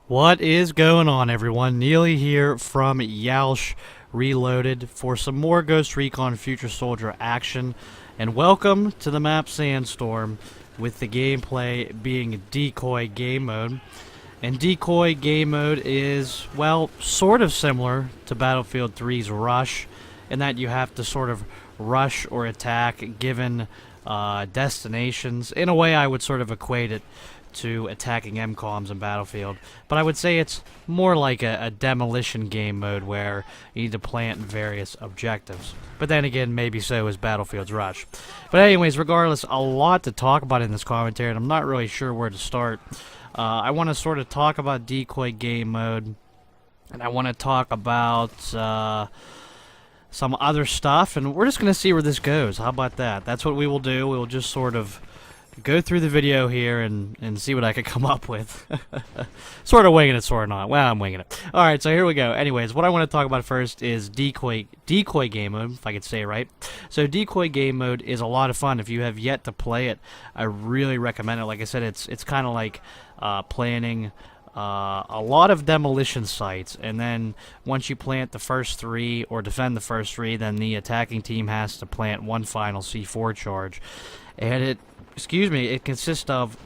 What is going on, everyone? Neely here from Yeousch Reloaded for some more Ghost Recon Future Soldier action, and welcome to the map Sandstorm, with the gameplay being Decoy game mode. And Decoy game mode is, well, sort of similar to Battlefield 3's Rush, in that you have to sort of rush or attack given destinations. In a way, I would sort of equate it to attacking MCOMs in Battlefield, but I would say it's more like a demolition game mode where you need to plant various objectives. But then again, maybe so is Battlefield's Rush. But anyways, regardless, a lot to talk about in this commentary, and I'm not really sure where to start. I want to sort of talk about Decoy game mode, and I want to talk about some other stuff, and we're just going to see where this goes. How about that? That's what we will do. We will just sort of go through the video here and see what I could come up with. Sort of winging it, sort of not. Well, I'm winging it. Alright, so here we go. Anyways, what I want to talk about first is Decoy game mode, if I could say it right. So Decoy game mode is a lot of fun. If you have yet to play it, I really recommend it. Like I said, it's kind of like planning a lot of demolition sites, and then once you plant the first three or defend the first three, then the attacking team has to plant one final C4 charge. And it consists of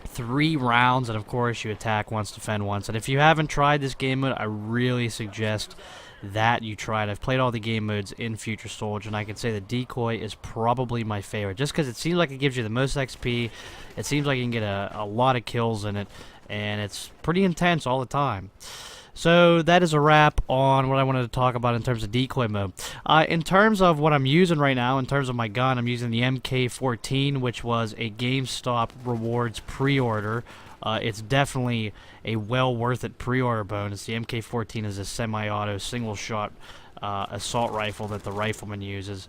3 rounds, and of course you attack once, defend once. And if you haven't tried this game mode, I really suggest that you try it. I've played all the game modes in Future Soldier, and I can say that Decoy is probably my favorite, just because it seems like it gives you the most XP, it seems like you can get a lot of kills in it, and it's pretty intense all the time. So that is a wrap on what I wanted to talk about in terms of Decoy mode. In terms of what I'm using right now, in terms of my gun, I'm using the MK14, which was a GameStop Rewards pre-order. It's definitely a well worth it pre-order bonus. The MK14 is a semi-auto single-shot assault rifle that the rifleman uses.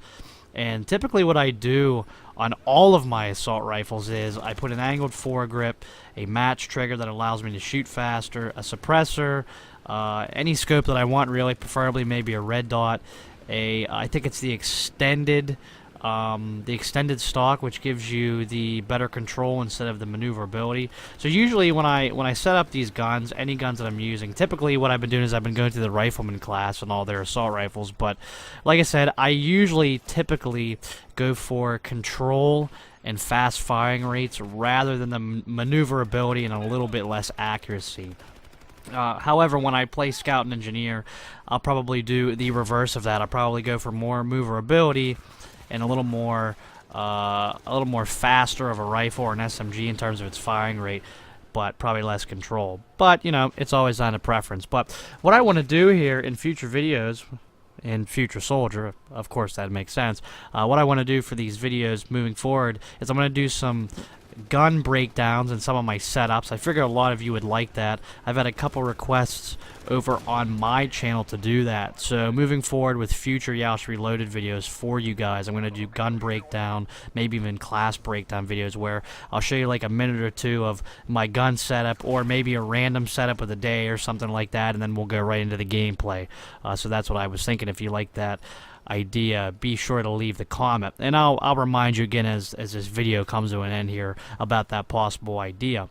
And typically what I do on all of my assault rifles is I put an angled foregrip, a match trigger that allows me to shoot faster, a suppressor, any scope that I want, really, preferably maybe a red dot. I think it's the extended stock, which gives you the better control instead of the maneuverability. So usually when I set up these guns, any guns that I'm using, typically what I've been doing is I've been going through the rifleman class and all their assault rifles. But like I said, I typically go for control and fast firing rates rather than the maneuverability and a little bit less accuracy. However, when I play Scout and Engineer, I'll probably do the reverse of that. I'll probably go for more maneuverability and a little more faster of a rifle or an SMG in terms of its firing rate, but probably less control. But, you know, it's always on a preference. But what I want to do here in future videos, in Future Soldier, of course that makes sense, what I want to do for these videos moving forward is I'm going to do some gun breakdowns and some of my setups. I figure a lot of you would like that. I've had a couple requests over on my channel to do that. So moving forward with future Yeousch Reloaded videos for you guys, I'm going to do gun breakdown, maybe even class breakdown videos where I'll show you like a minute or two of my gun setup, or maybe a random setup of the day or something like that, and then we'll go right into the gameplay. So that's what I was thinking. If you like that idea, be sure to leave the comment, and I'll remind you again as this video comes to an end here about that possible idea.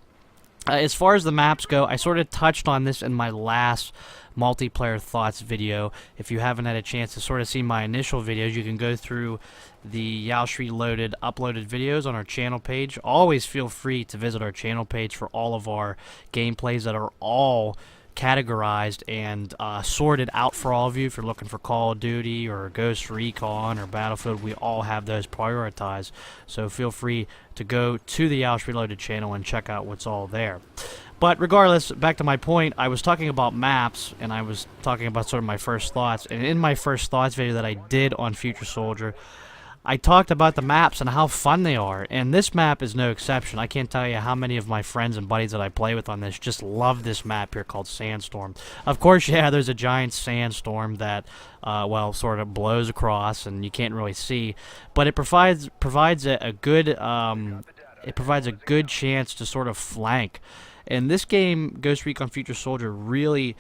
As far as the maps go, I sort of touched on this in my last multiplayer thoughts video. If you haven't had a chance to sort of see my initial videos, you can go through the Yeousch Reloaded uploaded videos on our channel page. Always feel free to visit our channel page for all of our gameplays that are all categorized and sorted out for all of you. If you're looking for Call of Duty or Ghost Recon or Battlefield, we all have those prioritized. So feel free to go to the Yeousch Reloaded channel and check out what's all there. But regardless, back to my point, I was talking about maps, and I was talking about sort of my first thoughts. And in my first thoughts video that I did on Future Soldier, I talked about the maps and how fun they are, and this map is no exception. I can't tell you how many of my friends and buddies that I play with on this just love this map here called Sandstorm. Of course, yeah, there's a giant sandstorm that, well, sort of blows across, and you can't really see, but it provides a good chance to sort of flank. And this game, Ghost Recon Future Soldier, really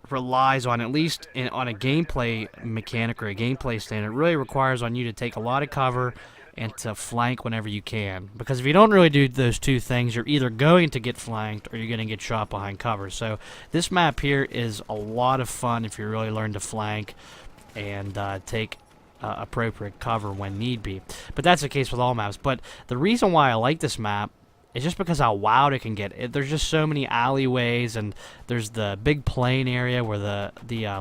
relies on, at least on a gameplay mechanic or a gameplay standard, it really requires on you to take a lot of cover and to flank whenever you can. Because if you don't really do those two things, you're either going to get flanked or you're going to get shot behind cover. So this map here is a lot of fun if you really learn to flank and take appropriate cover when need be. But that's the case with all maps. But the reason why I like this map is just because how wild it can get. There's just so many alleyways, and there's the big plane area where the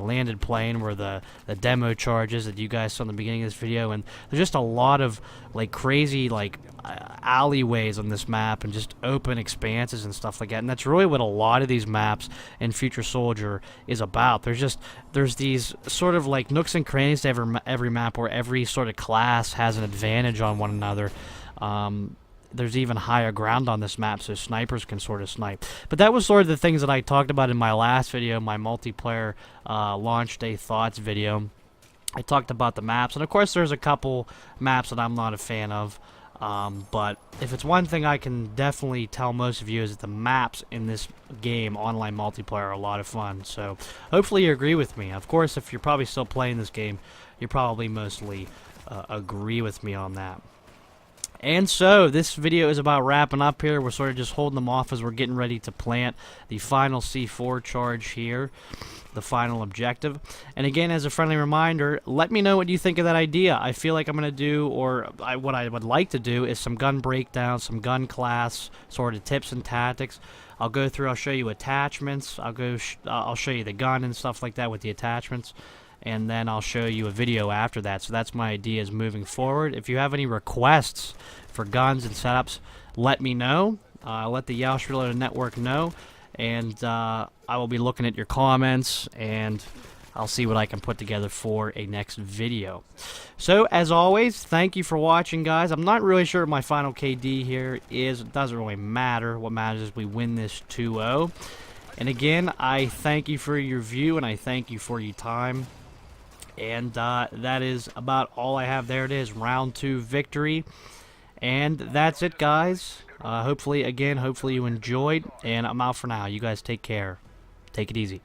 landed plane where the demo charges that you guys saw in the beginning of this video, and there's just a lot of like crazy like alleyways on this map and just open expanses and stuff like that. And that's really what a lot of these maps in Future Soldier is about. There's these sort of like nooks and crannies to every map where every sort of class has an advantage on one another. There's even higher ground on this map, so snipers can sort of snipe. But that was sort of the things that I talked about in my last video, my multiplayer launch day thoughts video. I talked about the maps, and of course there's a couple maps that I'm not a fan of. But if it's one thing I can definitely tell most of you is that the maps in this game, online multiplayer, are a lot of fun. So hopefully you agree with me. Of course, if you're probably still playing this game, you probably mostly agree with me on that. And so, this video is about wrapping up here. We're sort of just holding them off as we're getting ready to plant the final C4 charge here, the final objective. And again, as a friendly reminder, let me know what you think of that idea. I feel like I'm going to do, what I would like to do, is some gun breakdowns, some gun class sort of tips and tactics. I'll go through, I'll show you attachments, I'll show you the gun and stuff like that with the attachments. And then I'll show you a video after that. So that's my ideas moving forward. If you have any requests for guns and setups, let me know. Let the Yeousch Reloaded network know. And I will be looking at your comments, and I'll see what I can put together for a next video. So, as always, thank you for watching, guys. I'm not really sure what my final KD here is. It doesn't really matter. What matters is we win this 2-0. And again, I thank you for your view, and I thank you for your time. And that is about all I have. There it is, round 2 victory. And that's it, guys. Hopefully you enjoyed. And I'm out for now. You guys take care. Take it easy.